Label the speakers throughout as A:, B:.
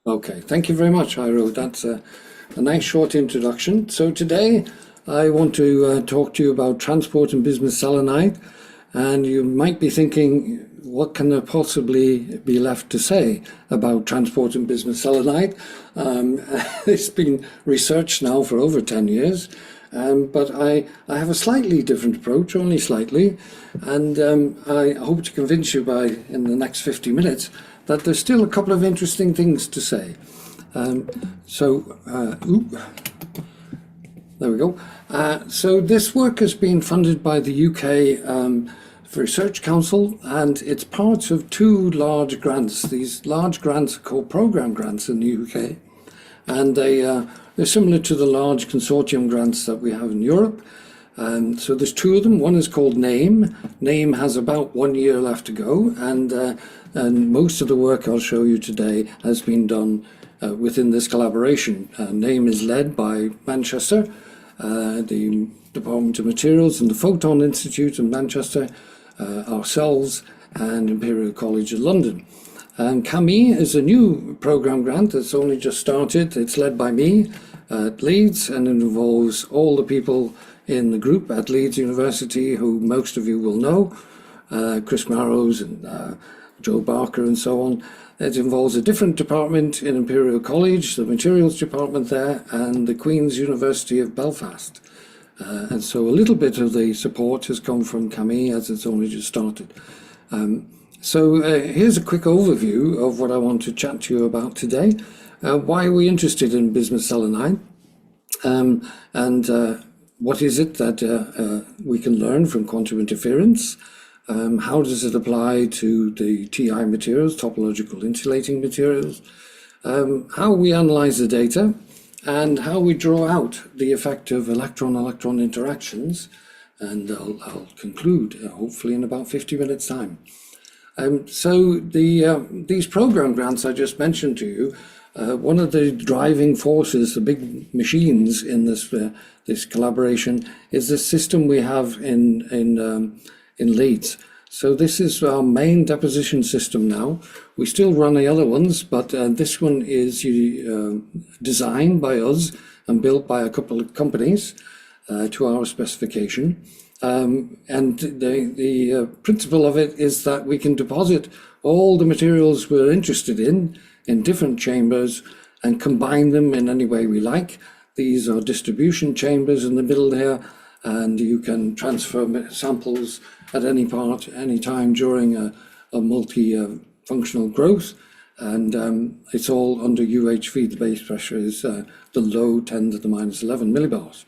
A: Okay, thank you very much, Iro. That's a nice short introduction. So today I want to talk to you about transport and business selenide. And you might be thinking, what can there possibly be left to say about transport and business selenide? It's been researched now for over 10 years. But I have a slightly different approach, only slightly, and I hope to convince you in the next 50 minutes that there's still a couple of interesting things to say. There we go. So this work has been funded by the UK Research Council, and it's part of two large grants. These large grants are called programme grants in the UK, and they're similar to the large consortium grants that we have in Europe. So there's two of them. One is called NAME. NAME has about 1 year left to go, and most of the work I'll show you today has been done within this collaboration. NAME is led by Manchester, the Department of Materials and the Photon Institute in Manchester, ourselves, and Imperial College of London. And CAMI is a new programme grant that's only just started. It's led by me at Leeds, and it involves all the people in the group at Leeds University who most of you will know, Chris Marrows and Joe Barker and so on. It involves a different department in Imperial College, the materials department there, and the Queen's University of Belfast. And so a little bit of the support has come from CAMI as it's only just started. So here's a quick overview of what I want to chat to you about today. Why are we interested in business selenide? And what is it that we can learn from quantum interference? How does it apply to the TI materials, topological insulating materials? How we analyze the data, and how we draw out the effect of electron-electron interactions. And I'll conclude, hopefully in about 50 minutes' time. So these program grants I just mentioned to you, one of the driving forces, the big machines in this collaboration, is the system we have in Leeds. So this is our main deposition system now. We still run the other ones, but this one is designed by us and built by a couple of companies to our specification. And the principle of it is that we can deposit all the materials we're interested in different chambers and combine them in any way we like. These are distribution chambers in the middle there, and you can transfer samples at any time during a multi-functional growth. And it's all under UHV. The base pressure is the low 10 to the minus 11 millibars.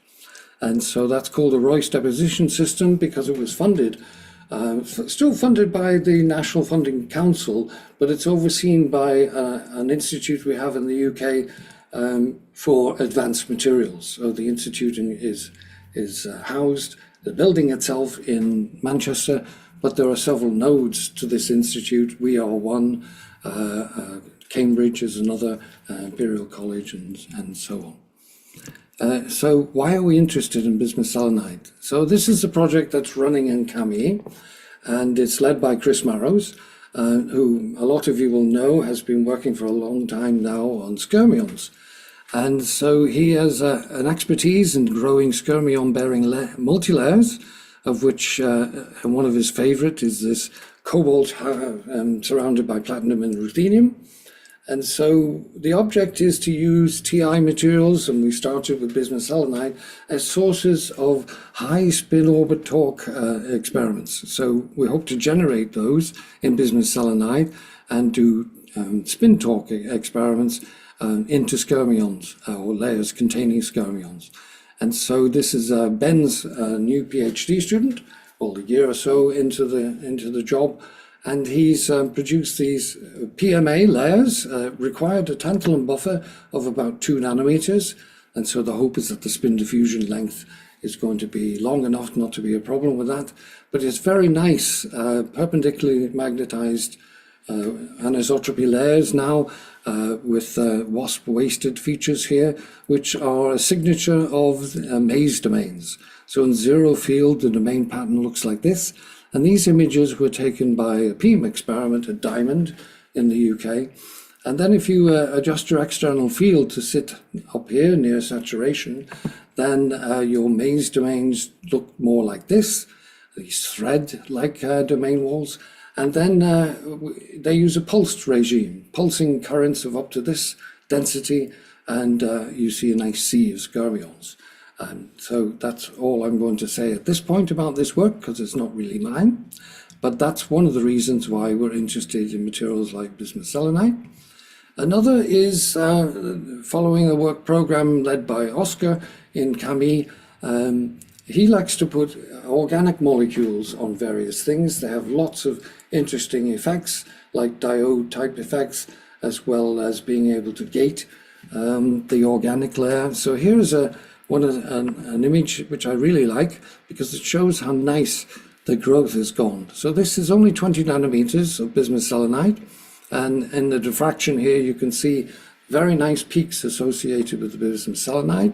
A: And so that's called a Royce deposition system because it was funded, still funded by the National Funding Council, but it's overseen by an institute we have in the UK for advanced materials. So the institute is housed, the building itself in Manchester, but there are several nodes to this institute. We are one, Cambridge is another, Imperial College, and so on. So why are we interested in business selenide? So this is a project that's running in CAMI, and it's led by Chris Marrows, who a lot of you will know has been working for a long time now on skyrmions. And so he has an expertise in growing skyrmion-bearing multilayers, of which one of his favorite is this cobalt surrounded by platinum and ruthenium. And so the object is to use TI materials, and we started with business selenide, as sources of high spin orbit torque experiments. So we hope to generate those in business selenide and do spin torque experiments into skyrmions, or layers containing skyrmions. And so this is Ben's new PhD student, well, a year or so into the job. And he's produced these PMA layers, required a tantalum buffer of about 2 nanometers. And so the hope is that the spin diffusion length is going to be long enough not to be a problem with that. But it's very nice, perpendicularly magnetized anisotropy layers now with WASP wasted features here, which are a signature of maze domains. So in zero field, the domain pattern looks like this. And these images were taken by a PEAM experiment at Diamond in the UK. And then if you adjust your external field to sit up here near saturation, then your maze domains look more like this, these thread-like domain walls. And then they use a pulsed regime, pulsing currents of up to this density, and you see a nice sea of skermions. And so that's all I'm going to say at this point about this work, because it's not really mine. But that's one of the reasons why we're interested in materials like bismuth selenite. Another is following a work program led by Oscar in Camille. He likes to put organic molecules on various things. They have lots of interesting effects, like diode type effects, as well as being able to gate the organic layer. So here's an image which I really like, because it shows how nice the growth has gone. So this is only 20 nanometers of bismuth selenite. And in the diffraction here, you can see very nice peaks associated with the bismuth selenite.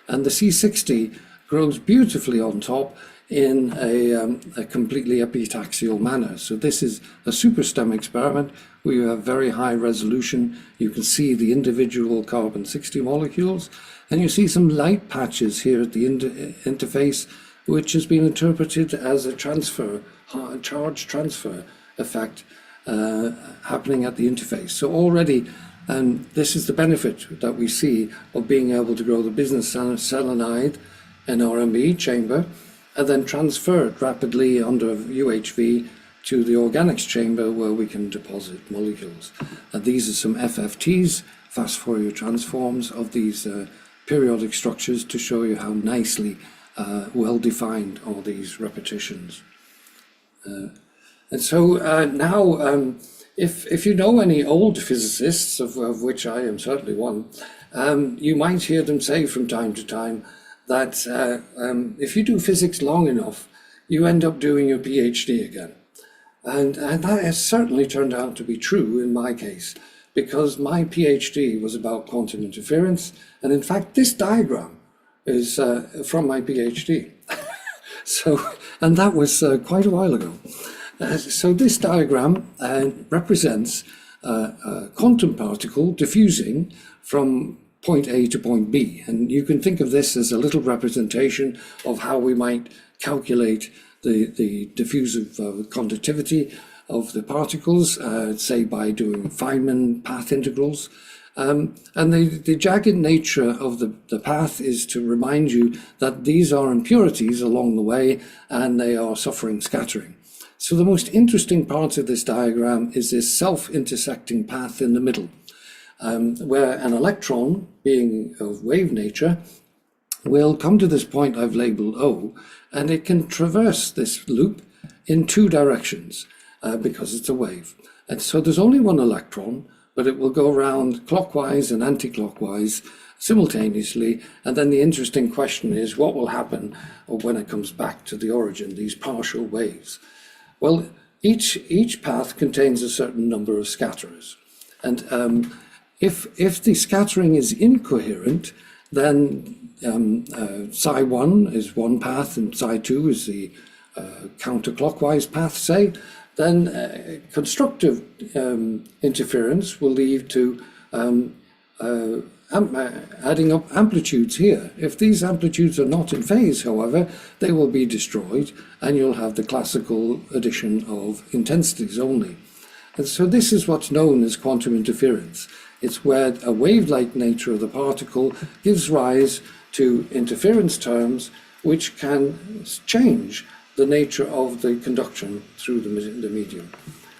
A: And the C60 grows beautifully on top in a completely epitaxial manner. So this is a superstem experiment where you have very high resolution. You can see the individual carbon-60 molecules. And you see some light patches here at the interface, which has been interpreted as a charge transfer effect happening at the interface. So already, this is the benefit that we see of being able to grow the bismuth selenide NRME chamber and then transfer it rapidly under UHV to the organics chamber where we can deposit molecules. And these are some FFTs, fast Fourier transforms of these periodic structures to show you how nicely well-defined are these repetitions. And so now, if you know any old physicists, of which I am certainly one, you might hear them say from time to time that if you do physics long enough, you end up doing your PhD again. And that has certainly turned out to be true in my case, because my PhD was about quantum interference. And in fact, this diagram is from my PhD. And that was quite a while ago. So this diagram represents a quantum particle diffusing from point A to point B. And you can think of this as a little representation of how we might calculate the diffusive conductivity of the particles, say by doing Feynman path integrals. And the jagged nature of the path is to remind you that these are impurities along the way and they are suffering scattering. So the most interesting part of this diagram is this self-intersecting path in the middle, where an electron, being of wave nature, will come to this point I've labeled O, and it can traverse this loop in two directions because it's a wave. And so there's only one electron, but it will go around clockwise and anti-clockwise simultaneously. And then the interesting question is, what will happen when it comes back to the origin, these partial waves? Well, each path contains a certain number of scatterers. And if the scattering is incoherent, then psi1 is one path and psi2 is the counterclockwise path, say, then constructive interference will lead to adding up amplitudes here. If these amplitudes are not in phase, however, they will be destroyed and you'll have the classical addition of intensities only. And so this is what's known as quantum interference. It's where a wave-like nature of the particle gives rise to interference terms which can change the nature of the conduction through the medium.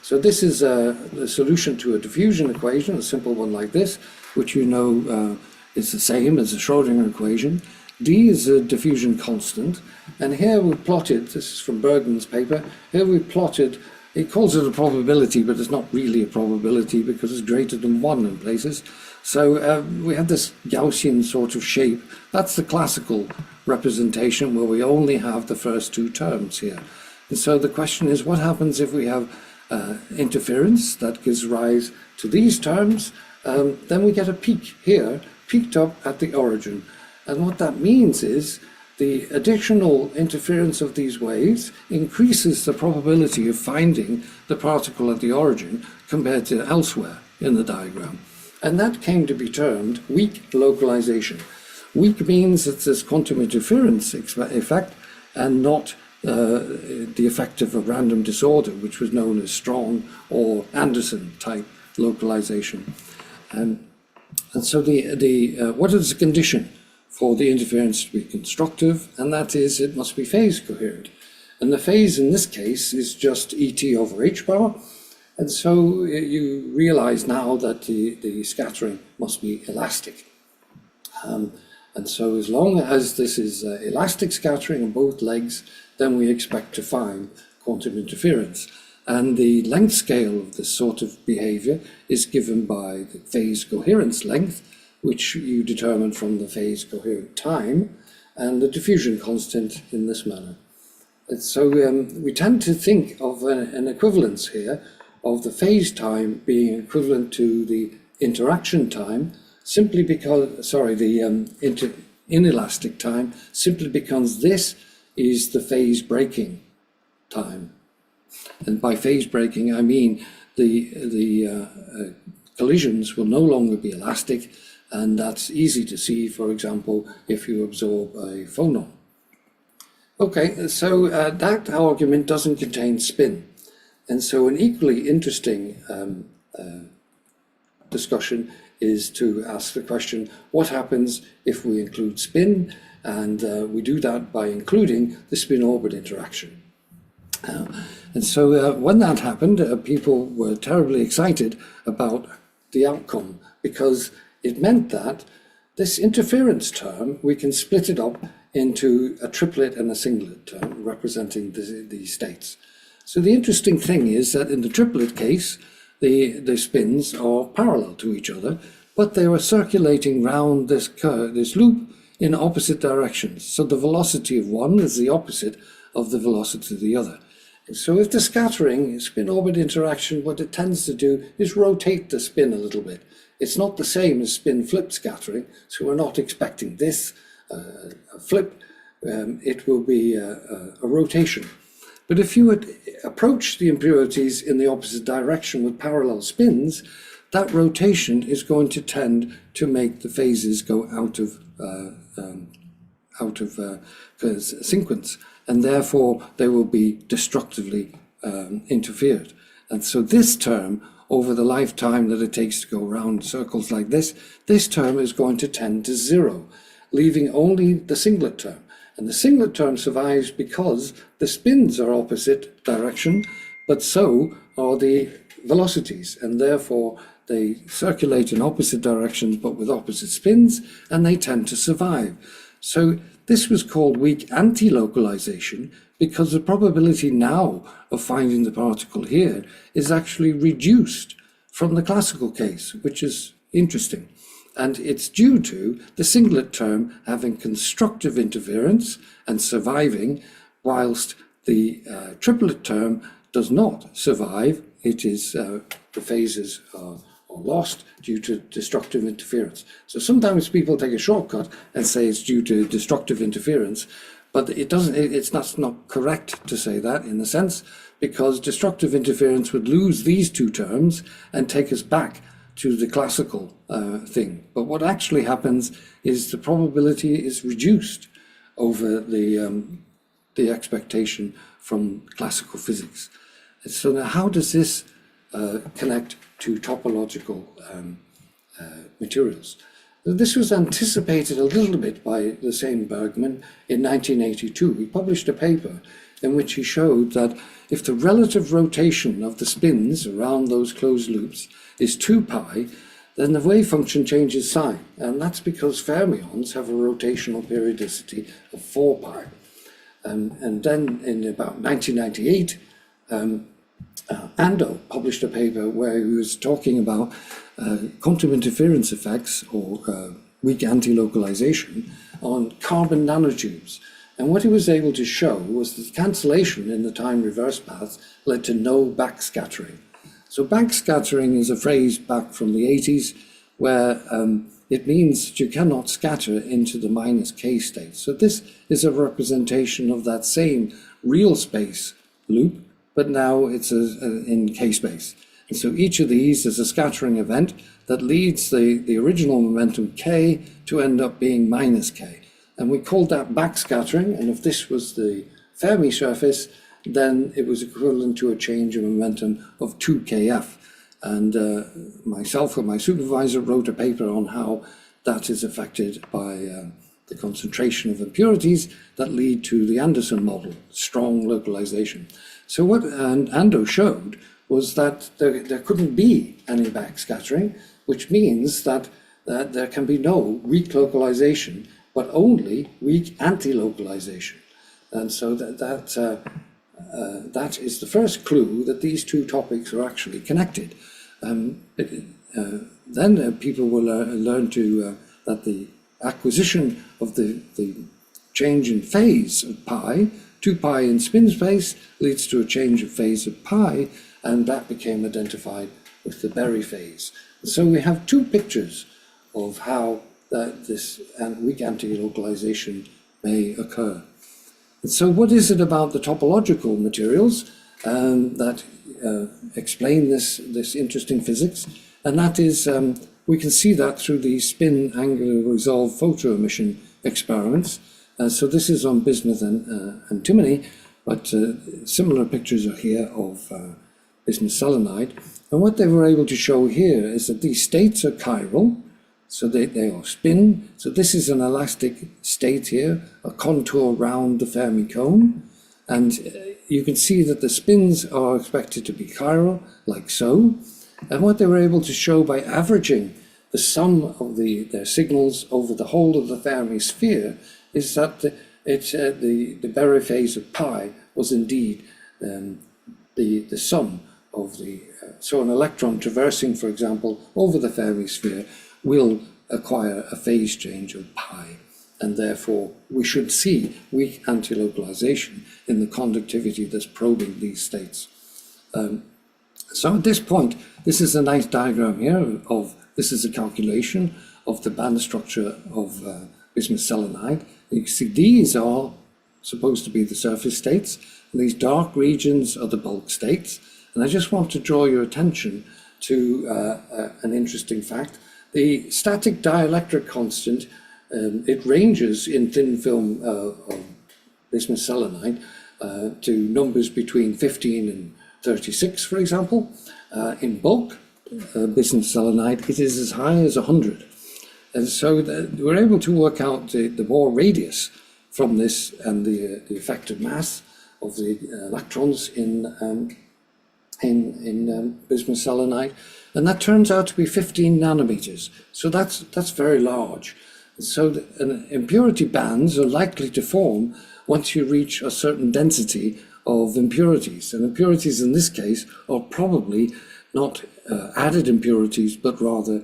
A: So this is the solution to a diffusion equation, a simple one like this, which you know is the same as the Schrödinger equation. D is a diffusion constant, and here we plotted, this is from Bergman's paper, here we plotted, he calls it a probability, but it's not really a probability because it's greater than 1 in places. So we have this Gaussian sort of shape. That's the classical representation where we only have the first two terms here. And so the question is, what happens if we have interference that gives rise to these terms? Then we get a peak here, peaked up at the origin. And what that means is the additional interference of these waves increases the probability of finding the particle at the origin compared to elsewhere in the diagram. And that came to be termed weak localization. Weak means that there's quantum interference effect and not the effect of a random disorder, which was known as strong or Anderson type localization. And so what is the condition for the interference to be constructive? And that is, it must be phase coherent. And the phase in this case is just ET over h bar. And so you realize now that the scattering must be elastic. And so as long as this is elastic scattering on both legs, then we expect to find quantum interference. And the length scale of this sort of behavior is given by the phase coherence length, which you determine from the phase coherent time, and the diffusion constant in this manner. And so we tend to think of an equivalence here of the phase time being equivalent to the interaction time, simply because, the inelastic time, simply because this is the phase breaking time. And by phase breaking, I mean the collisions will no longer be elastic, and that's easy to see, for example, if you absorb a phonon. Okay, so that argument doesn't contain spin. And so an equally interesting discussion is to ask the question, what happens if we include spin? And we do that by including the spin-orbit interaction. And so when that happened, people were terribly excited about the outcome, because it meant that this interference term, we can split it up into a triplet and a singlet term representing the states. So the interesting thing is that in the triplet case, the spins are parallel to each other, but they were circulating round this curve, this loop, in opposite directions. So the velocity of one is the opposite of the velocity of the other. So if the scattering, spin-orbit interaction, what it tends to do is rotate the spin a little bit. It's not the same as spin-flip scattering, so we're not expecting this flip. It will be a rotation. But if you would approach the impurities in the opposite direction with parallel spins, that rotation is going to tend to make the phases go out of sequence, and therefore they will be destructively interfered. And so this term, over the lifetime that it takes to go around circles like this term is going to tend to zero, leaving only the singlet term. And the singlet term survives because the spins are opposite direction, but so are the velocities, and therefore they circulate in opposite directions but with opposite spins, and they tend to survive. So this was called weak anti-localization, because the probability now of finding the particle here is actually reduced from the classical case, which is interesting. And it's due to the singlet term having constructive interference and surviving, whilst the triplet term does not survive. It is the phases are lost due to destructive interference. So sometimes people take a shortcut and say it's due to destructive interference, but it doesn't. That's not correct to say that, in a sense, because destructive interference would lose these two terms and take us back to the classical thing. But what actually happens is the probability is reduced over the expectation from classical physics. So now how does this connect to topological materials? This was anticipated a little bit by the same Bergman in 1982. He published a paper in which he showed that if the relative rotation of the spins around those closed loops is 2 pi, then the wave function changes sign. And that's because fermions have a rotational periodicity of 4 pi. And then in about 1998, Ando published a paper where he was talking about quantum interference effects, or weak anti-localization, on carbon nanotubes. And what he was able to show was that cancellation in the time reverse path led to no backscattering. So backscattering is a phrase back from the 80s, where it means that you cannot scatter into the minus k state. So this is a representation of that same real space loop, but now it's in k space. And so each of these is a scattering event that leads the original momentum k to end up being minus k. And we called that backscattering, and if this was the Fermi surface, then it was equivalent to a change of momentum of 2kf. And myself and my supervisor wrote a paper on how that is affected by the concentration of impurities that lead to the Anderson model, strong localization. So what Ando showed was that there couldn't be any backscattering, which means that there can be no weak localization, but only weak anti-localization. And so that is the first clue that these two topics are actually connected. Then people will learn that the acquisition of the change in phase of pi, 2 pi in spin space, leads to a change of phase of pi, and that became identified with the Berry phase. So we have two pictures of how this weak anti-localization may occur. And so what is it about the topological materials that explain this interesting physics? And that is, we can see that through the spin angular resolve photoemission experiments. So this is on bismuth and antimony, but similar pictures are here of bismuth selenide. And what they were able to show here is that these states are chiral, so they are spin. So this is an elastic state here, a contour around the Fermi cone. And you can see that the spins are expected to be chiral, like so. And what they were able to show by averaging the sum of their signals over the whole of the Fermi sphere is that the Berry phase of pi was indeed the sum of so an electron traversing, for example, over the Fermi sphere will acquire a phase change of pi, and therefore we should see weak anti-localization in the conductivity that's probing these states. So at this point, this is a nice diagram here this is a calculation of the band structure of bismuth selenide. You can see these are supposed to be the surface states, and these dark regions are the bulk states. And I just want to draw your attention to an interesting fact. The static dielectric constant, it ranges in thin film of bismuth selenide to numbers between 15 and 36, for example. In bulk bismuth selenide, it is as high as 100. And so we're able to work out the Bohr radius from this and the effective mass of the electrons in bismuth selenide, and that turns out to be 15 nanometers. So that's very large. So impurity bands are likely to form once you reach a certain density of impurities. And impurities in this case are probably not added impurities, but rather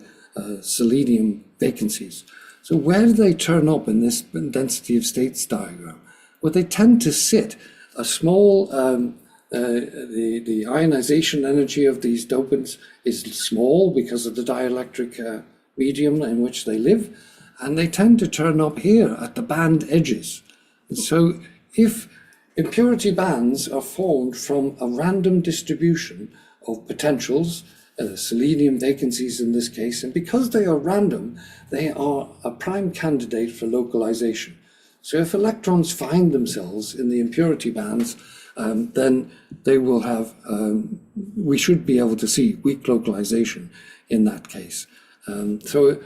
A: selenium vacancies. So where do they turn up in this density of states diagram? Well, they tend to sit a small, the ionization energy of these dopants is small because of the dielectric medium in which they live, and they tend to turn up here at the band edges. And so if impurity bands are formed from a random distribution of potentials, selenium vacancies in this case, and because they are random, they are a prime candidate for localization. So if electrons find themselves in the impurity bands, then they will have, we should be able to see weak localization in that case. So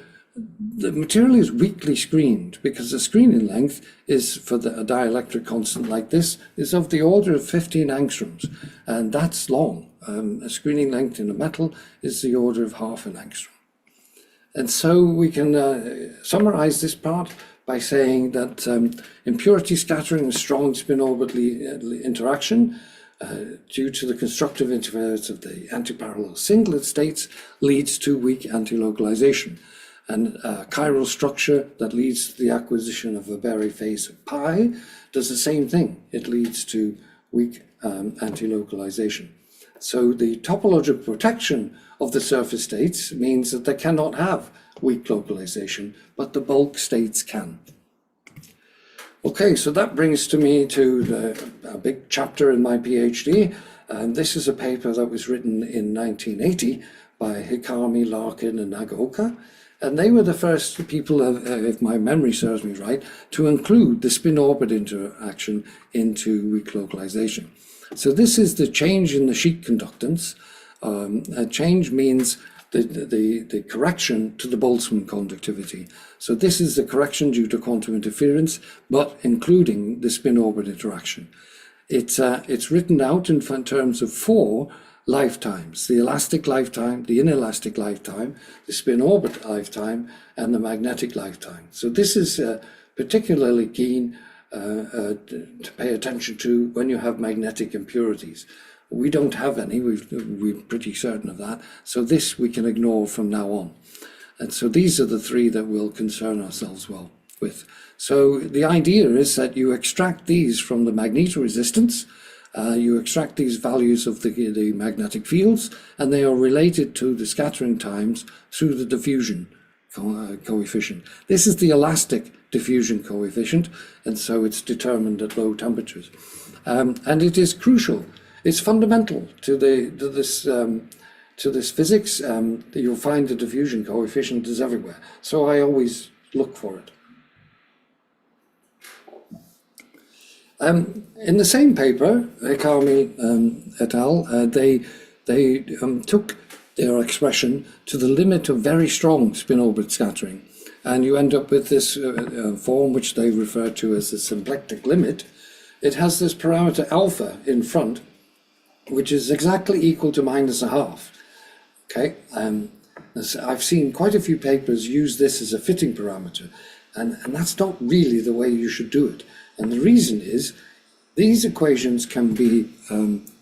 A: the material is weakly screened because the screening length is for a dielectric constant like this is of the order of 15 angstroms, and that's long. A screening length in a metal is the order of half an angstrom. And so we can summarize this part by saying that impurity scattering and strong spin orbital interaction due to the constructive interference of the antiparallel singlet states leads to weak anti-localization. And a chiral structure that leads to the acquisition of a Berry phase of pi does the same thing. It leads to weak anti-localization. So the topological protection of the surface states means that they cannot have weak localization, but the bulk states can. Okay, so that brings me to a big chapter in my PhD, and this is a paper that was written in 1980 by Hickey, Larkin, and Nagaoka, and they were the first people, if my memory serves me right, to include the spin-orbit interaction into weak localization. So this is the change in the sheet conductance. A change means the correction to the Boltzmann conductivity. So this is the correction due to quantum interference, but including the spin-orbit interaction. It's written out in terms of 4 lifetimes: the elastic lifetime, the inelastic lifetime, the spin-orbit lifetime, and the magnetic lifetime. So this is particularly keen to pay attention to when you have magnetic impurities. We don't have any, we're pretty certain of that, so this we can ignore from now on. And so these are the 3 that we'll concern ourselves with. So the idea is that you extract these from the magnetoresistance, you extract these values of the magnetic fields, and they are related to the scattering times through the diffusion coefficient. This is the elastic diffusion coefficient, and so it's determined at low temperatures. And it is crucial. It's fundamental to this physics. You'll find the diffusion coefficient is everywhere, so I always look for it. In the same paper, Hickey et al., they took their expression to the limit of very strong spin-orbit scattering, and you end up with this form which they refer to as the symplectic limit. It has this parameter alpha in front, which is exactly equal to -1/2. Okay, I've seen quite a few papers use this as a fitting parameter, and that's not really the way you should do it. And the reason is these equations can be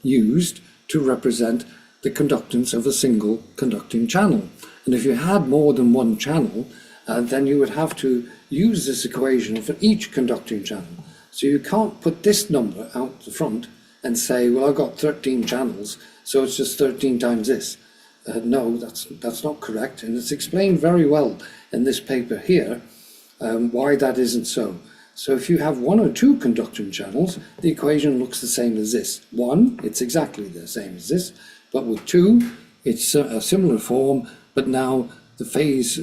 A: used to represent the conductance of a single conducting channel. And if you had more than one channel, then you would have to use this equation for each conducting channel. So you can't put this number out the front and say, well, I've got 13 channels, so it's just 13 times this. No, that's not correct, and it's explained very well in this paper here why that isn't so. So if you have 1 or 2 conducting channels, the equation looks the same as this. 1, it's exactly the same as this, but with 2, it's a similar form, but now the phase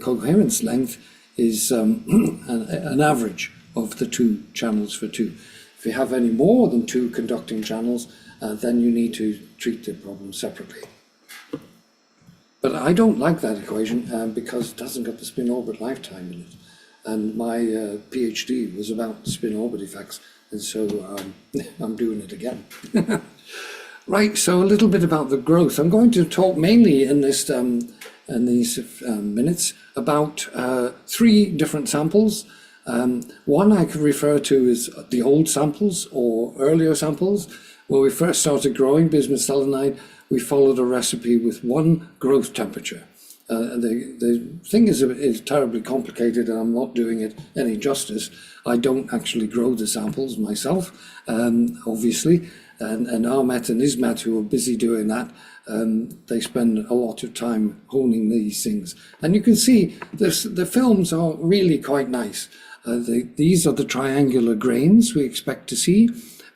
A: coherence length is an average of the 2 channels for 2. If you have any more than 2 conducting channels, then you need to treat the problem separately. But I don't like that equation because it hasn't got the spin-orbit lifetime in it. And my PhD was about spin-orbit effects, and so I'm doing it again. Right, so a little bit about the growth. I'm going to talk mainly in these minutes about 3 different samples. One I could refer to as the old samples or earlier samples. When we first started growing bismuth selenide, we followed a recipe with 1 growth temperature. The thing is terribly complicated, and I'm not doing it any justice. I don't actually grow the samples myself, obviously, and Ahmet and Ismet, who are busy doing that, they spend a lot of time honing these things. And you can see the films are really quite nice. These are the triangular grains we expect to see,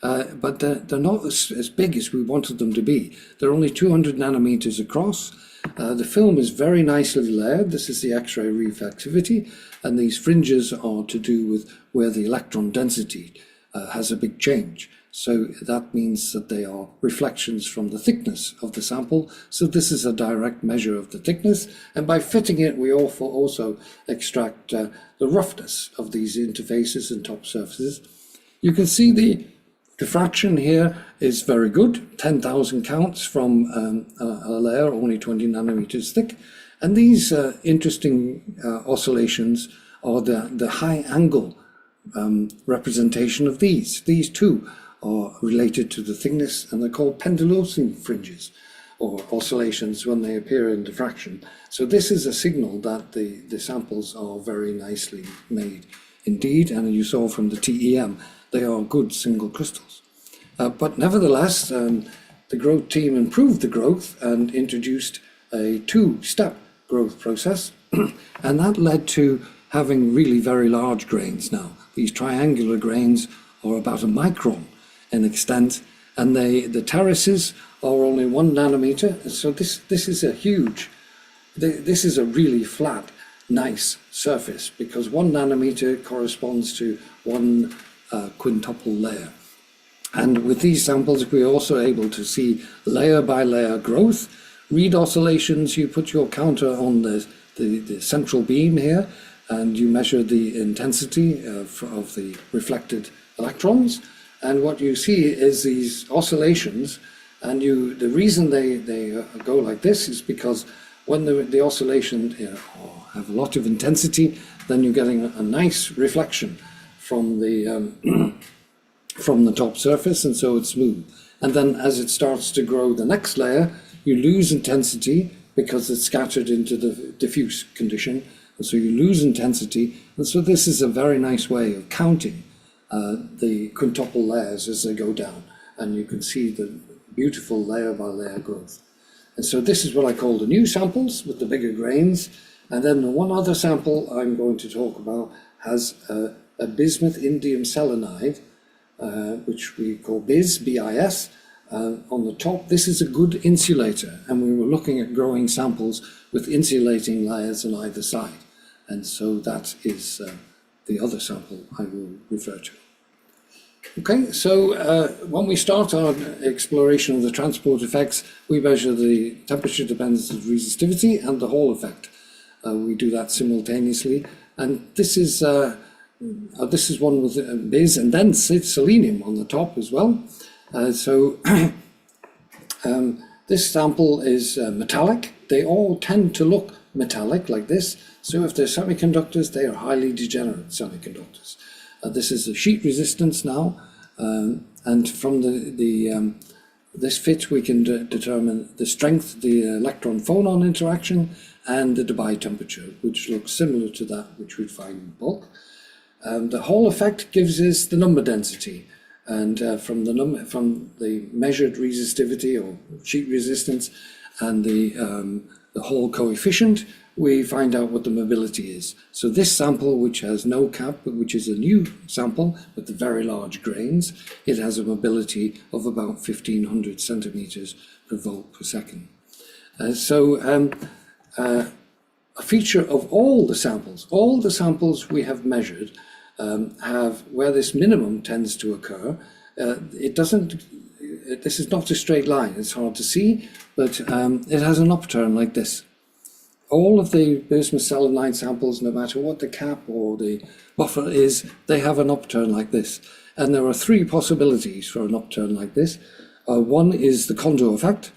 A: but they're not as big as we wanted them to be. They're only 200 nanometers across. The film is very nicely layered. This is the X-ray reflectivity, and these fringes are to do with where the electron density has a big change. So that means that they are reflections from the thickness of the sample. So this is a direct measure of the thickness, and by fitting it we also extract the roughness of these interfaces and top surfaces. You can see the diffraction here is very good, 10,000 counts from a layer only 20 nanometers thick, and these interesting oscillations are the high angle representation of these. These two are related to the thickness, and they're called pendulosing fringes or oscillations when they appear in diffraction. So this is a signal that the samples are very nicely made indeed, and you saw from the TEM they are good single crystals. But nevertheless, the growth team improved the growth and introduced a two-step growth process, and that led to having really very large grains now. These triangular grains are about a micron in extent, and the terraces are only 1 nanometer. So this is a huge, this is a really flat, nice surface, because 1 nanometer corresponds to 1 quintuple layer. And with these samples, we're also able to see layer by layer growth. Read oscillations, you put your counter on the central beam here, and you measure the intensity of the reflected electrons. And what you see is these oscillations, and the reason they go like this is because when the oscillation have a lot of intensity, then you're getting a nice reflection from the from the top surface, and so it's smooth. And then as it starts to grow the next layer, you lose intensity because it's scattered into the diffuse condition, and so you lose intensity. And so this is a very nice way of counting the quintuple layers as they go down, and you can see the beautiful layer by layer growth. And so this is what I call the new samples with the bigger grains. And then the one other sample I'm going to talk about has a bismuth indium selenide, which we call BIS. On the top, this is a good insulator, and we were looking at growing samples with insulating layers on either side. And so that is the other sample I will refer to. Okay, so when we start our exploration of the transport effects, we measure the temperature dependence of resistivity and the Hall effect. We do that simultaneously, and this is one with BIS, and then selenium on the top as well. This sample is metallic. They all tend to look metallic like this. So if they're semiconductors, they are highly degenerate semiconductors. This is the sheet resistance now, and from this fit we can determine the strength, the electron-phonon interaction, and the Debye temperature, which looks similar to that which we'd find in bulk. The Hall effect gives us the number density, and from the measured resistivity or sheet resistance and the Hall coefficient, we find out what the mobility is. So this sample, which has no cap, but which is a new sample with the very large grains, it has a mobility of about 1500 centimeters per volt per second. A feature of all the samples we have measured have where this minimum tends to occur. This is not a straight line, it's hard to see, but it has an upturn like this. All of the bismuth selenide samples, no matter what the cap or the buffer is, they have an upturn like this. And there are 3 possibilities for an upturn like this. One is the Kondo effect,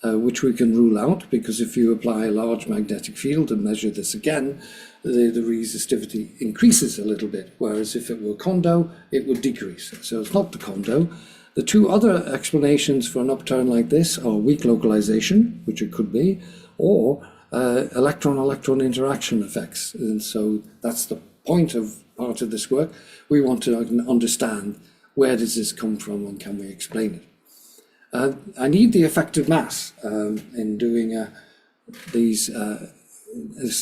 A: which we can rule out, because if you apply a large magnetic field and measure this again, the resistivity increases a little bit, whereas if it were Kondo, it would decrease. So it's not the Kondo. The 2 other explanations for an upturn like this are weak localization, which it could be, or electron-electron interaction effects. And so that's the point of part of this work. We want to understand where does this come from and can we explain it. I need the effective mass in doing this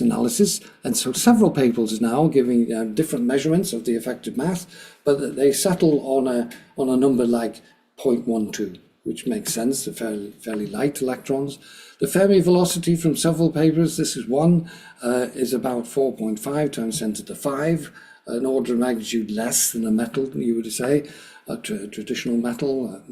A: analysis, and so several papers now giving different measurements of the effective mass, but they settle on a number like 0.12, which makes sense. They're fairly light electrons. The Fermi velocity from several papers, this is one, is about 4.5 times 10 to the 5, an order of magnitude less than a metal, you would say, a traditional metal.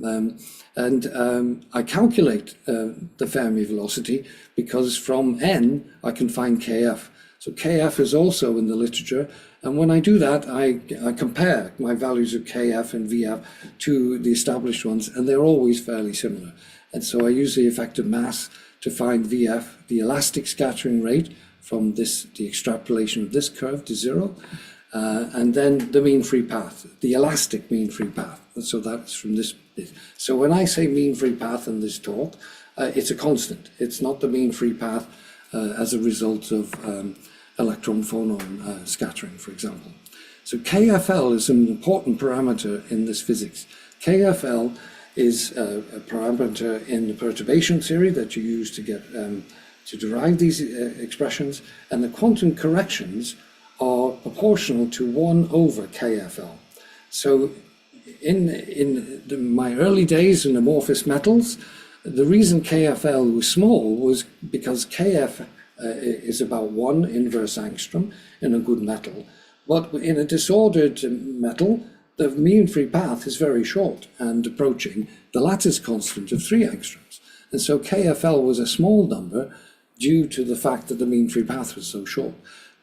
A: I calculate the Fermi velocity because from n I can find kf. So kf is also in the literature, and when I do that, I compare my values of kf and vf to the established ones, and they're always fairly similar. And so I use the effective mass to find vf, the elastic scattering rate from the extrapolation of this curve to 0, and then the mean free path, the elastic mean free path. So that's from this bit. So when I say mean free path in this talk, it's a constant. It's not the mean free path as a result of electron-phonon scattering, for example. So KFL is an important parameter in this physics. KFL is a parameter in the perturbation theory that you use to get to derive these expressions, and the quantum corrections are proportional to 1 over KFL. So in my early days in amorphous metals, the reason KFL was small was because KF is about 1 inverse angstrom in a good metal. But in a disordered metal, the mean free path is very short and approaching the lattice constant of 3 angstroms. And so KFL was a small number due to the fact that the mean free path was so short.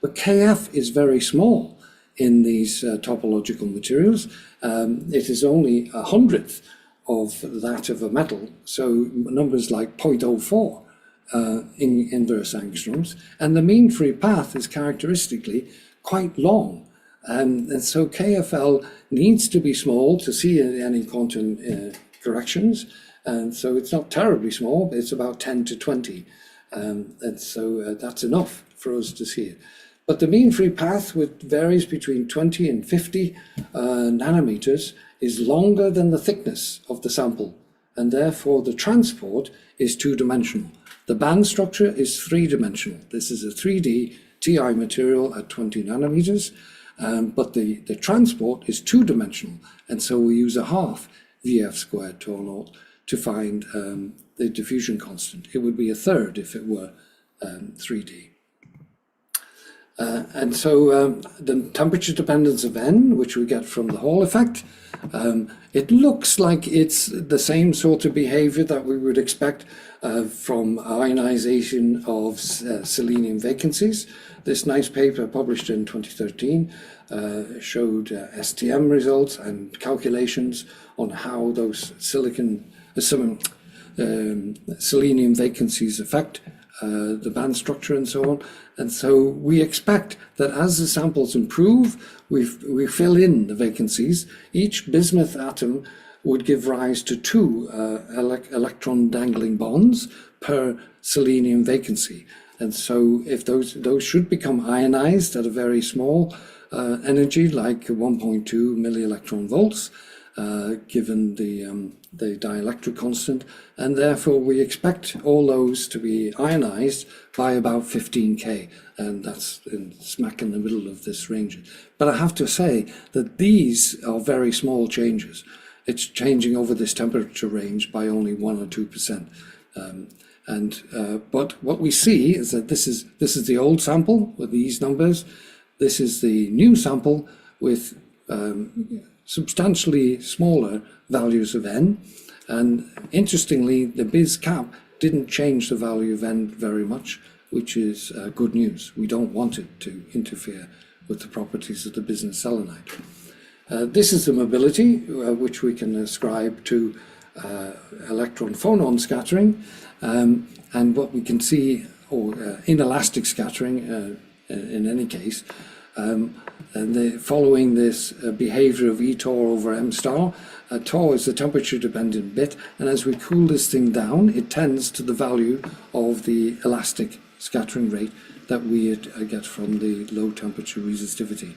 A: But KF is very small in these topological materials. It is only 1/100th of that of a metal, so numbers like 0.04 in inverse angstroms, and the mean free path is characteristically quite long. And so KFL needs to be small to see any quantum corrections, and so it's not terribly small, but it's about 10 to 20, and so that's enough for us to see it. But the mean free path, which varies between 20 and 50 nanometers, is longer than the thickness of the sample, and therefore the transport is 2-dimensional. The band structure is 3-dimensional. This is a 3D TI material at 20 nanometers, but the transport is 2-dimensional, and so we use a half VF squared tau naught to find the diffusion constant. It would be a third if it were 3D. And so the temperature dependence of N, which we get from the Hall effect, it looks like it's the same sort of behavior that we would expect from ionization of selenium vacancies. This nice paper published in 2013 showed STM results and calculations on how those selenium vacancies affect the band structure and so on. And so we expect that as the samples improve, we fill in the vacancies. Each bismuth atom would give rise to 2 electron dangling bonds per selenium vacancy. And so if those should become ionized at a very small energy, like 1.2 millielectron volts, given the dielectric constant, and therefore we expect all those to be ionized by about 15K, and that's smack in the middle of this range. But I have to say that these are very small changes. It's changing over this temperature range by only 1 or 2%. But what we see is that this is the old sample with these numbers. This is the new sample with substantially smaller values of N, and interestingly the BIS cap didn't change the value of N very much, which is good news. We don't want it to interfere with the properties of the bismuth selenide. This is the mobility which we can ascribe to electron-phonon scattering, and what we can see, or inelastic scattering in any case, and following this behavior of E tau over M star, tau is the temperature dependent bit, and as we cool this thing down, it tends to the value of the elastic scattering rate that we get from the low temperature resistivity.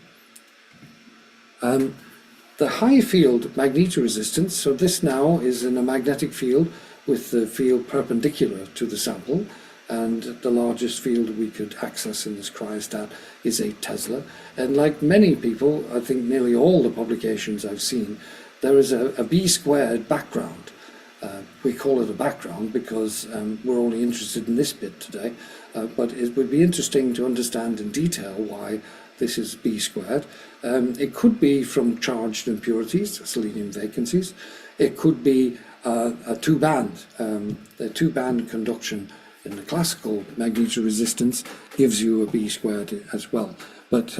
A: The high field magnetoresistance, so this now is in a magnetic field with the field perpendicular to the sample, and the largest field we could access in this cryostat is 8 Tesla. And like many people, I think nearly all the publications I've seen, there is a B squared background. We call it a background because we're only interested in this bit today, but it would be interesting to understand in detail why this is B squared. It could be from charged impurities, selenium vacancies. It could be a two-band conduction in the classical magnetoresistance gives you a B squared as well. But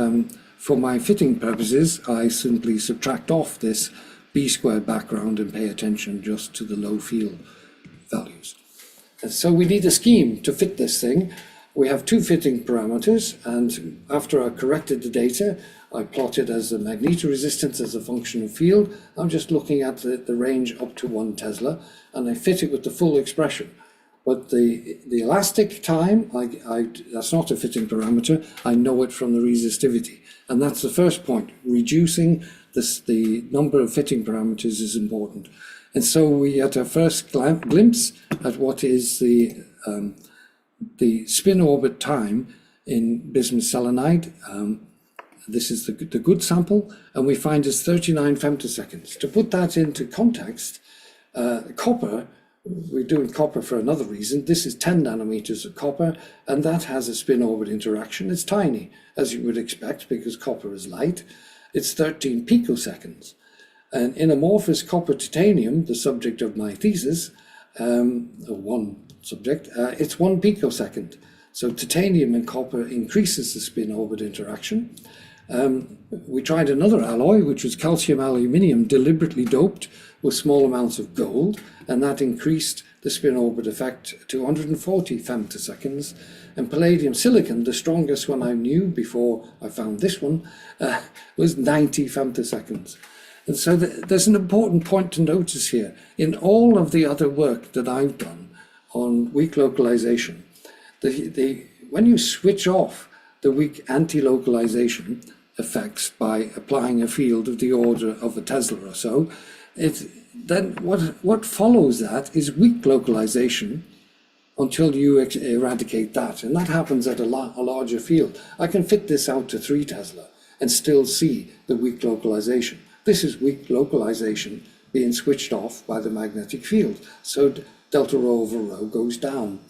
A: for my fitting purposes, I simply subtract off this B squared background and pay attention just to the low field values. And so we need a scheme to fit this thing. We have 2 fitting parameters, and after I corrected the data, I plotted as the magnetoresistance as a function of field. I'm just looking at the range up to 1 Tesla, and I fit it with the full expression. But the elastic time, that's not a fitting parameter. I know it from the resistivity. And that's the first point. Reducing the number of fitting parameters is important. And so we get a first glimpse at what is the spin orbit time in bismuth selenide. This is the good sample, and we find it's 39 femtoseconds. To put that into context, copper, we're doing copper for another reason. This is 10 nanometers of copper, and that has a spin-orbit interaction. It's tiny, as you would expect, because copper is light. It's 13 picoseconds. And in amorphous copper titanium, the subject of my thesis, one subject, it's 1 picosecond. So titanium and copper increases the spin-orbit interaction. We tried another alloy, which was calcium aluminium deliberately doped with small amounts of gold, and that increased the spin-orbit effect to 140 femtoseconds. And palladium silicon, the strongest one I knew before I found this one, was 90 femtoseconds. And so there's an important point to notice here. In all of the other work that I've done on weak localization, when you switch off the weak anti-localization effects by applying a field of the order of a Tesla or so, then what follows that is weak localization until you eradicate that. And that happens at a larger field. I can fit this out to 3 Tesla and still see the weak localization. This is weak localization being switched off by the magnetic field. So delta rho over rho goes down.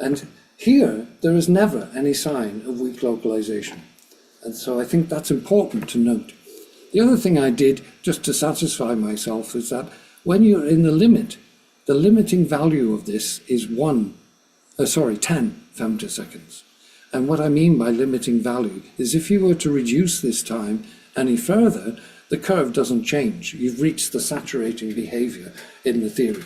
A: And here, there is never any sign of weak localization. And so I think that's important to note. The other thing I did, just to satisfy myself, is that when you're in the limit, the limiting value of this is 10 femtoseconds. And what I mean by limiting value is if you were to reduce this time any further, the curve doesn't change. You've reached the saturating behavior in the theory.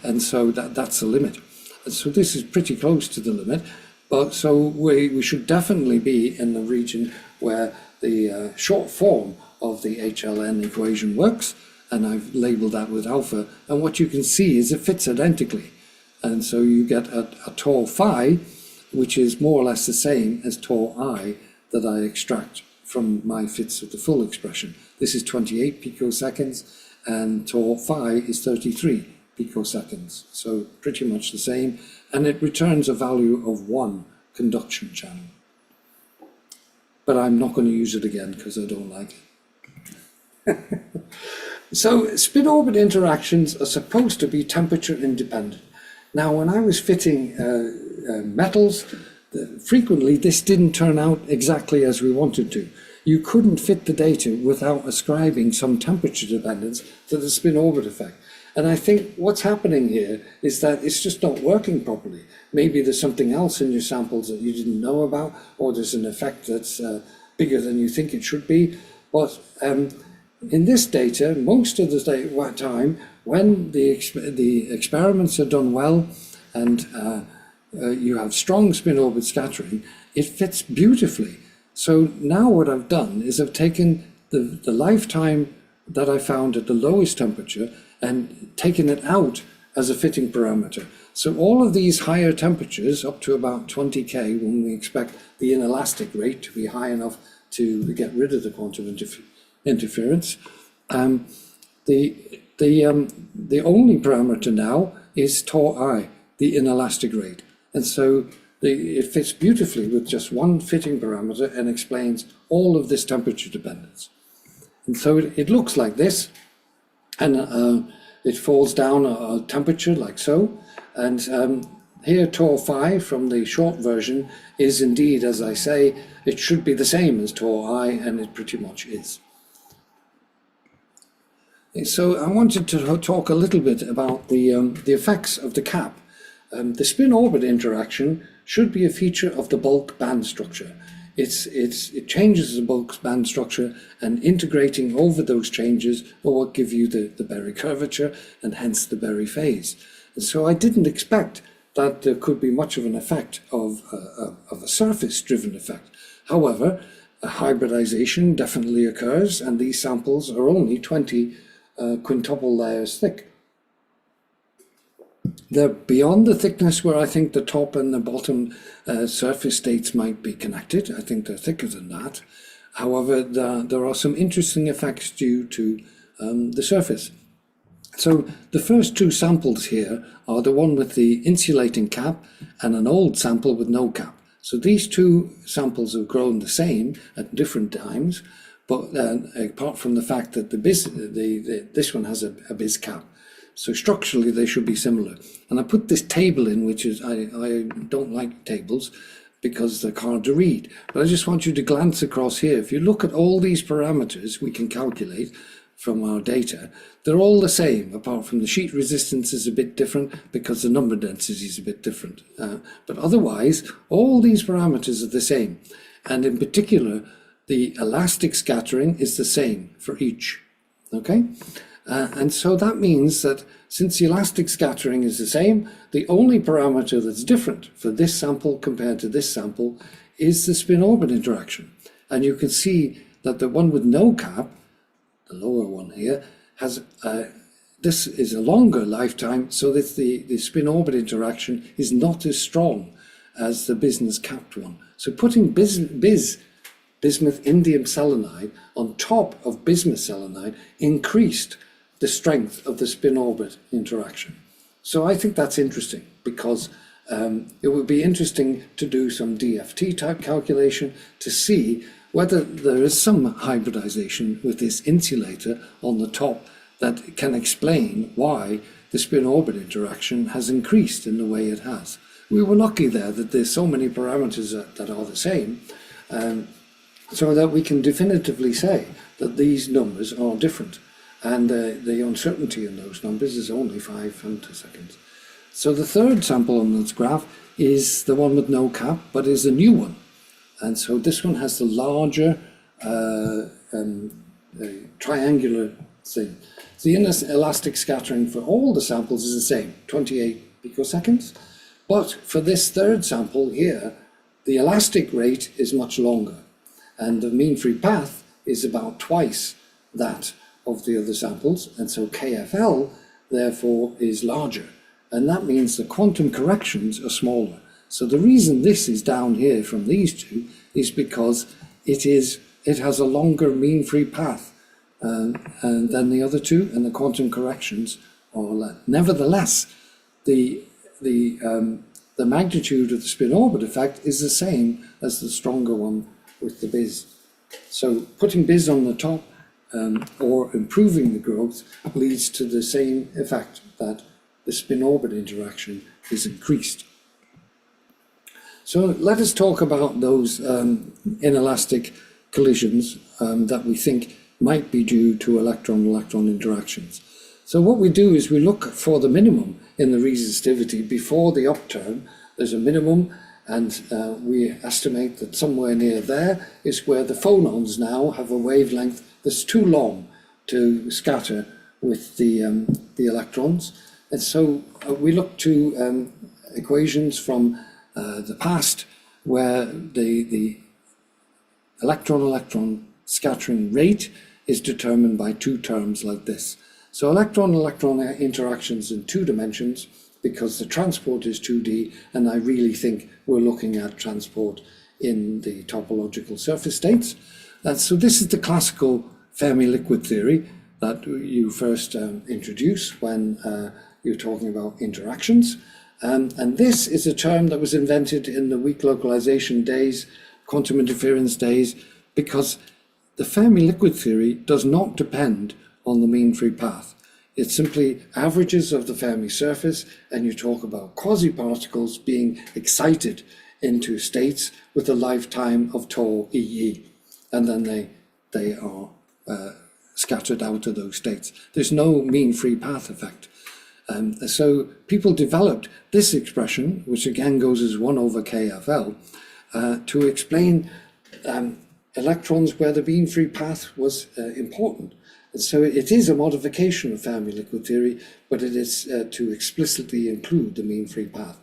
A: And so that's the limit. And so this is pretty close to the limit. But so we should definitely be in the region where the short form of the HLN equation works. And I've labeled that with alpha. And what you can see is it fits identically. And so you get a tau phi, which is more or less the same as tau I that I extract from my fits of the full expression. This is 28 picoseconds, and tau phi is 33 picoseconds. So pretty much the same. And it returns a value of 1 conduction channel. But I'm not going to use it again because I don't like it. So spin-orbit interactions are supposed to be temperature independent. Now, when I was fitting metals, frequently this didn't turn out exactly as we wanted to. You couldn't fit the data without ascribing some temperature dependence to the spin-orbit effect. And I think what's happening here is that it's just not working properly. Maybe there's something else in your samples that you didn't know about, or there's an effect that's bigger than you think it should be. But in this data, most of the time, when the experiments are done well and you have strong spin-orbit scattering, it fits beautifully. So now what I've done is I've taken the lifetime that I found at the lowest temperature and taken it out as a fitting parameter. So all of these higher temperatures, up to about 20 K, when we expect the inelastic rate to be high enough to get rid of the quantum interference, the only parameter now is tau I, the inelastic rate. And so it fits beautifully with just one fitting parameter and explains all of this temperature dependence. And so it looks like this, and it falls down a temperature like so. And here tau phi from the short version is indeed, as I say, it should be the same as tau I, and it pretty much is. So I wanted to talk a little bit about the effects of the cap. The spin-orbit interaction should be a feature of the bulk band structure. It changes the bulk band structure, and integrating over those changes will what give you the Berry curvature and hence the Berry phase. And so I didn't expect that there could be much of an effect of a surface-driven effect. However, a hybridization definitely occurs, and these samples are only 20 quintuple layers thick. They're beyond the thickness where I think the top and the bottom surface states might be connected. I think they're thicker than that. However, there are some interesting effects due to the surface. So the first two samples here are the one with the insulating cap and an old sample with no cap. So these two samples have grown the same at different times, but apart from the fact that this one has a bis cap. So structurally they should be similar. And I put this table in, which is, I don't like tables because they're hard to read. But I just want you to glance across here. If you look at all these parameters we can calculate from our data, they're all the same, apart from the sheet resistance is a bit different because the number density is a bit different. But otherwise, all these parameters are the same. And in particular, the elastic scattering is the same for each. Okay? And so that means that since the elastic scattering is the same, the only parameter that's different for this sample compared to this sample is the spin-orbit interaction. And you can see that the one with no cap, the lower one here, has this is a longer lifetime, so that the spin-orbit interaction is not as strong as the capped one. So putting bismuth indium selenide on top of bismuth selenide increased the strength of the spin-orbit interaction. So I think that's interesting because it would be interesting to do some DFT type calculation to see whether there is some hybridization with this insulator on the top that can explain why the spin-orbit interaction has increased in the way it has. We were lucky there that there's so many parameters that are the same, so that we can definitively say that these numbers are different. And the uncertainty in those numbers is only 5 femtoseconds. So the third sample on this graph is the one with no cap, but is a new one. And so this one has the larger triangular thing. The inelastic scattering for all the samples is the same, 28 picoseconds. But for this third sample here, the elastic rate is much longer. And the mean free path is about twice that of the other samples, and so KFL therefore is larger, and that means the quantum corrections are smaller. So the reason this is down here from these two is because it has a longer mean free path than the other two, and the quantum corrections are less. Nevertheless, the magnitude of the spin-orbit effect is the same as the stronger one with the bis. So putting bis on the top or improving the growth leads to the same effect, that the spin-orbit interaction is increased. So let us talk about those inelastic collisions that we think might be due to electron-electron interactions. So what we do is we look for the minimum in the resistivity before the upturn. There's a minimum, and we estimate that somewhere near there is where the phonons now have a wavelength that's too long to scatter with the electrons. And so we look to equations from the past where the electron-electron scattering rate is determined by two terms like this. So electron-electron interactions in 2 dimensions, because the transport is 2D, and I really think we're looking at transport in the topological surface states. So this is the classical Fermi liquid theory that you first introduce when you're talking about interactions. And this is a term that was invented in the weak localization days, quantum interference days, because the Fermi liquid theory does not depend on the mean free path. It simply averages of the Fermi surface, and you talk about quasi-particles being excited into states with a lifetime of tau EE, and then they are scattered out of those states. There's no mean free path effect. So people developed this expression, which again goes as 1 over KFL, to explain electrons where the mean free path was important. And so it is a modification of Fermi liquid theory, but it is to explicitly include the mean free path.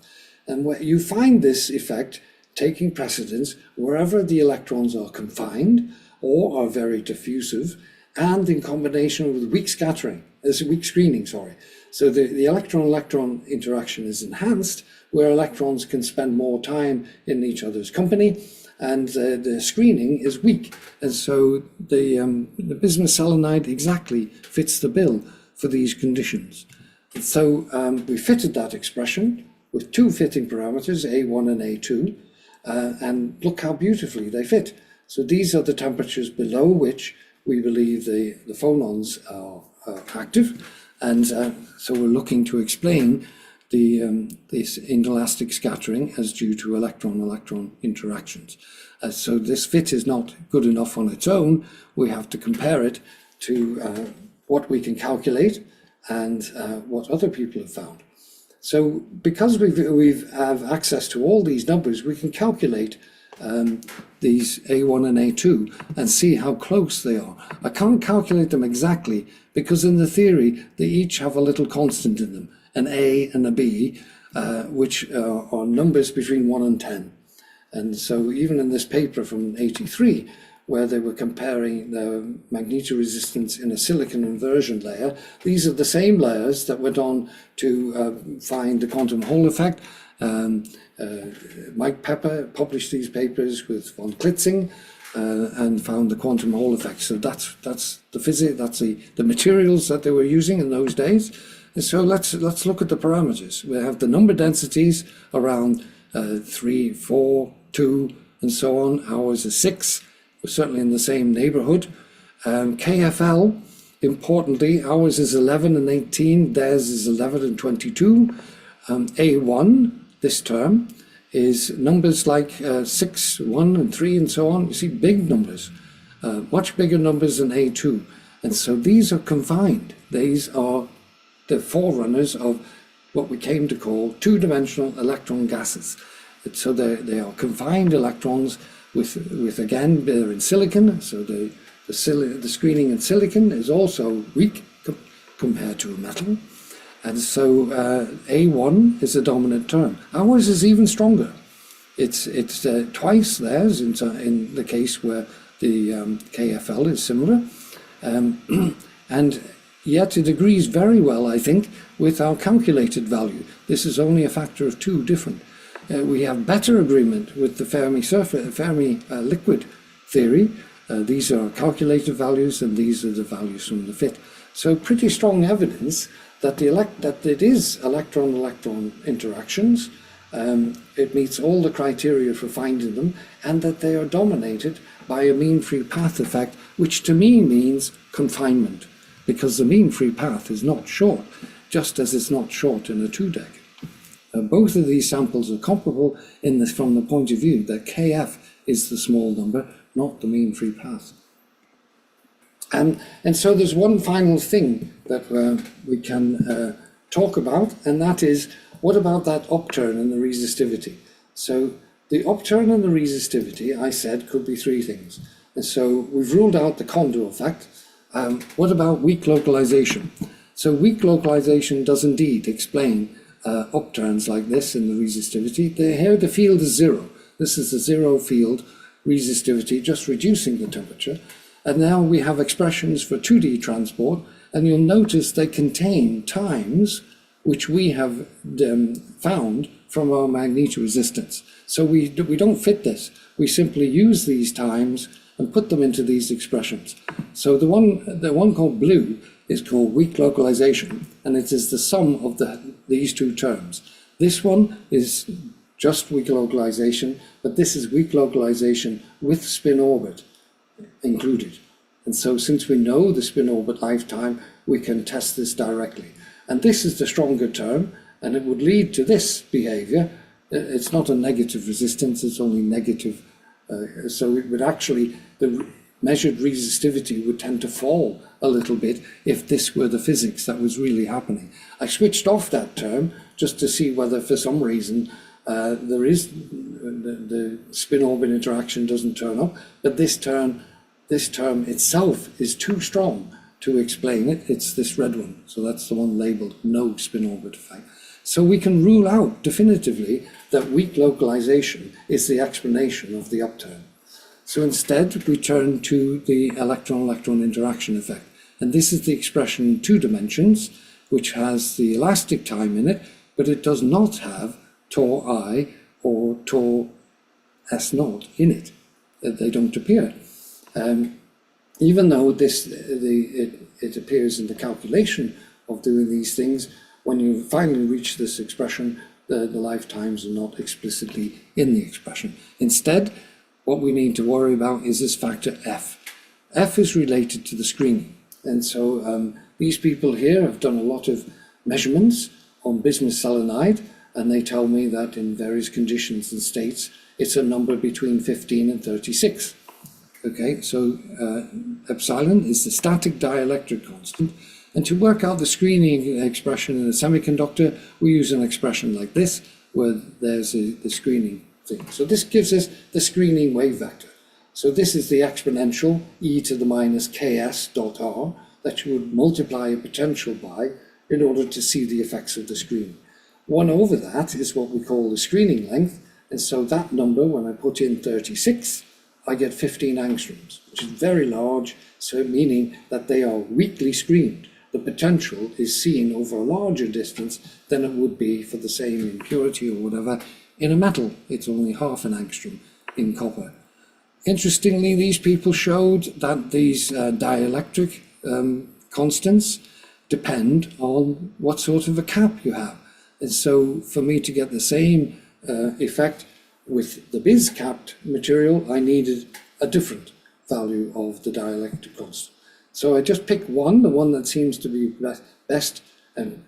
A: And where you find this effect taking precedence wherever the electrons are confined or are very diffusive, and in combination with weak screening. So the electron-electron interaction is enhanced, where electrons can spend more time in each other's company, and the screening is weak. And so the bismuth selenide exactly fits the bill for these conditions. And so we fitted that expression with two fitting parameters, A1 and A2, and look how beautifully they fit. So these are the temperatures below which we believe the phonons are active, and so we're looking to explain this inelastic scattering as due to electron-electron interactions. So this fit is not good enough on its own. We have to compare it to what we can calculate and what other people have found. So because we have access to all these numbers, we can calculate these A1 and A2 and see how close they are. I can't calculate them exactly because in the theory they each have a little constant in them, an A and a B, which are numbers between 1 and 10. And so even in this paper from 83, where they were comparing the magnetoresistance in a silicon inversion layer, these are the same layers that went on to find the quantum Hall effect. Mike Pepper published these papers with von Klitzing and found the quantum Hall effect. So that's the physics, that's the materials that they were using in those days. And so let's look at the parameters. We have the number densities around 3, 4, 2, and so on. Ours is 6. We're certainly in the same neighborhood. KFL, importantly, ours is 11 and 18. Theirs is 11 and 22. A1, this term, is numbers like 6, 1, and 3, and so on. You see big numbers, much bigger numbers than A2. And so these are confined. These are the forerunners of what we came to call two-dimensional electron gases. So they are confined electrons with again, they're in silicon, so the screening in silicon is also weak compared to a metal. And so A1 is a dominant term. Ours is even stronger. It's twice theirs in the case where the KFL is similar. And yet it agrees very well, I think, with our calculated value. This is only a factor of 2 different. We have better agreement with the Fermi liquid theory. These are calculated values, and these are the values from the fit. So pretty strong evidence that it is electron-electron interactions. It meets all the criteria for finding them, and that they are dominated by a mean free path effect, which to me means confinement, because the mean free path is not short, just as it's not short in a 2-deck. Both of these samples are comparable from the point of view that KF is the small number, not the mean free path. And so there's one final thing that we can talk about, and that is, what about that upturn in the resistivity? So the upturn in the resistivity, I said, could be 3 things. And so we've ruled out the Kondo effect. What about weak localization? So weak localization does indeed explain upturns like this in the resistivity. Here the field is 0. This is the 0 field resistivity, just reducing the temperature. And now we have expressions for 2D transport, and you'll notice they contain times which we have found from our magnetoresistance. So we don't fit this. We simply use these times and put them into these expressions. So the one called blue is called weak localization, and it is the sum of these 2 terms. This one is just weak localization, but this is weak localization with spin orbit included. And so since we know the spin orbit lifetime, we can test this directly. And this is the stronger term, and it would lead to this behavior. It's not a negative resistance, it's only negative. So it would actually, the measured resistivity would tend to fall a little bit if this were the physics that was really happening. I switched off that term just to see whether for some reason the spin orbit interaction doesn't turn up, but this term itself is too strong to explain it. It's this red one, so that's the one labeled no spin orbit effect. So we can rule out definitively that weak localization is the explanation of the upturn. So instead we turn to the electron-electron interaction effect, and this is the expression in 2 dimensions, which has the elastic time in it, but it does not have tau I or tau S0 in it. They don't appear. even though it appears in the calculation of doing these things, when you finally reach this expression, the lifetimes are not explicitly in the expression. Instead, what we need to worry about is this factor F. F is related to the screening. And so these people here have done a lot of measurements on bismuth selenide, and they tell me that in various conditions and states, it's a number between 15 and 36. Okay, so epsilon is the static dielectric constant. And to work out the screening expression in a semiconductor, we use an expression like this, where there's the screening thing. So this gives us the screening wave vector. So this is the exponential e to the minus ks dot r that you would multiply a potential by in order to see the effects of the screening. 1 over that is what we call the screening length. And so that number, when I put in 36, I get 15 angstroms, which is very large, so meaning that they are weakly screened. The potential is seen over a larger distance than it would be for the same impurity or whatever. In a metal, it's only half an angstrom in copper. Interestingly, these people showed that these dielectric constants depend on what sort of a cap you have. And so for me to get the same effect with the bis-capped material, I needed a different value of the dielectric constant. So I just pick one, the one that seems to be best, and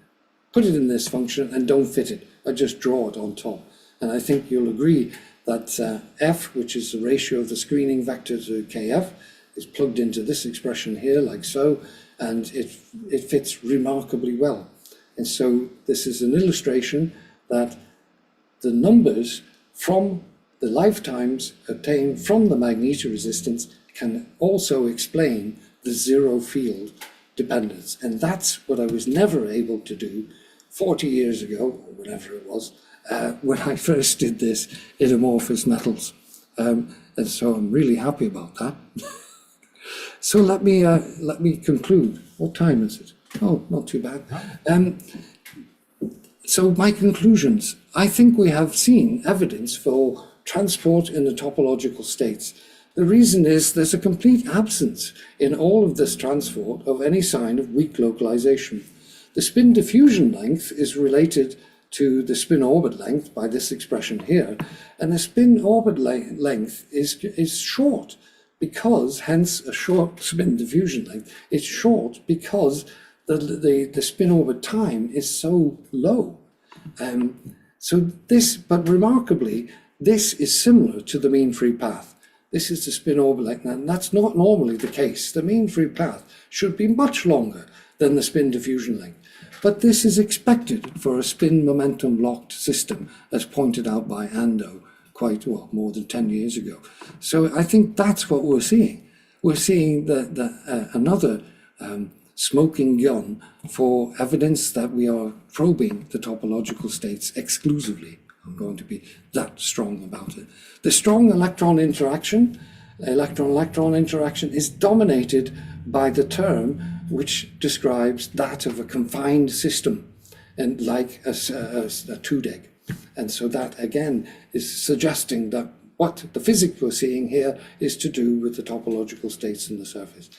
A: put it in this function and don't fit it. I just draw it on top. And I think you'll agree that F, which is the ratio of the screening vector to KF, is plugged into this expression here, like so, and it fits remarkably well. And so this is an illustration that the numbers from the lifetimes obtained from the magnetoresistance can also explain the zero field dependence. And that's what I was never able to do 40 years ago, or whatever it was, when I first did this in amorphous metals. And so I'm really happy about that. So let me conclude. What time is it? Oh, not too bad. So my conclusions. I think we have seen evidence for transport in the topological states. The reason is there's a complete absence in all of this transport of any sign of weak localization. The spin diffusion length is related to the spin orbit length by this expression here, and the spin orbit length is short because, hence a short spin diffusion length, it's short because the spin orbit time is so low. But remarkably, this is similar to the mean free path. This is the spin orbit length, and that's not normally the case. The mean free path should be much longer than the spin diffusion length. But this is expected for a spin momentum locked system, as pointed out by Ando quite well more than 10 years ago. So I think that's what we're seeing. We're seeing another smoking gun for evidence that we are probing the topological states exclusively. I'm going to be that strong about it. The strong electron interaction, electron-electron interaction, is dominated by the term which describes that of a confined system, and like a two-deg. And so that again is suggesting that what the physics we're seeing here is to do with the topological states in the surface.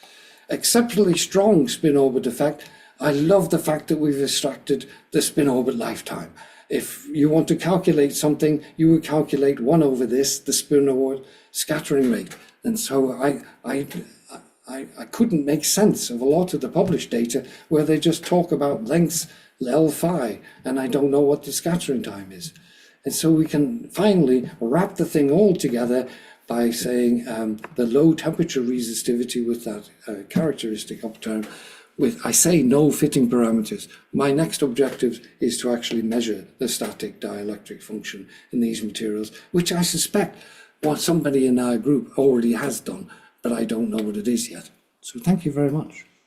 A: Exceptionally strong spin orbit effect. I love the fact that we've extracted the spin orbit lifetime. If you want to calculate something, you would calculate 1 over this, the spin orbit scattering rate. And so I couldn't make sense of a lot of the published data where they just talk about lengths L phi, and I don't know what the scattering time is. And so we can finally wrap the thing all together by saying the low temperature resistivity with that characteristic upturn with, I say, no fitting parameters. My next objective is to actually measure the static dielectric function in these materials, which I suspect what somebody in our group already has done, but I don't know what it is yet. So thank you very much.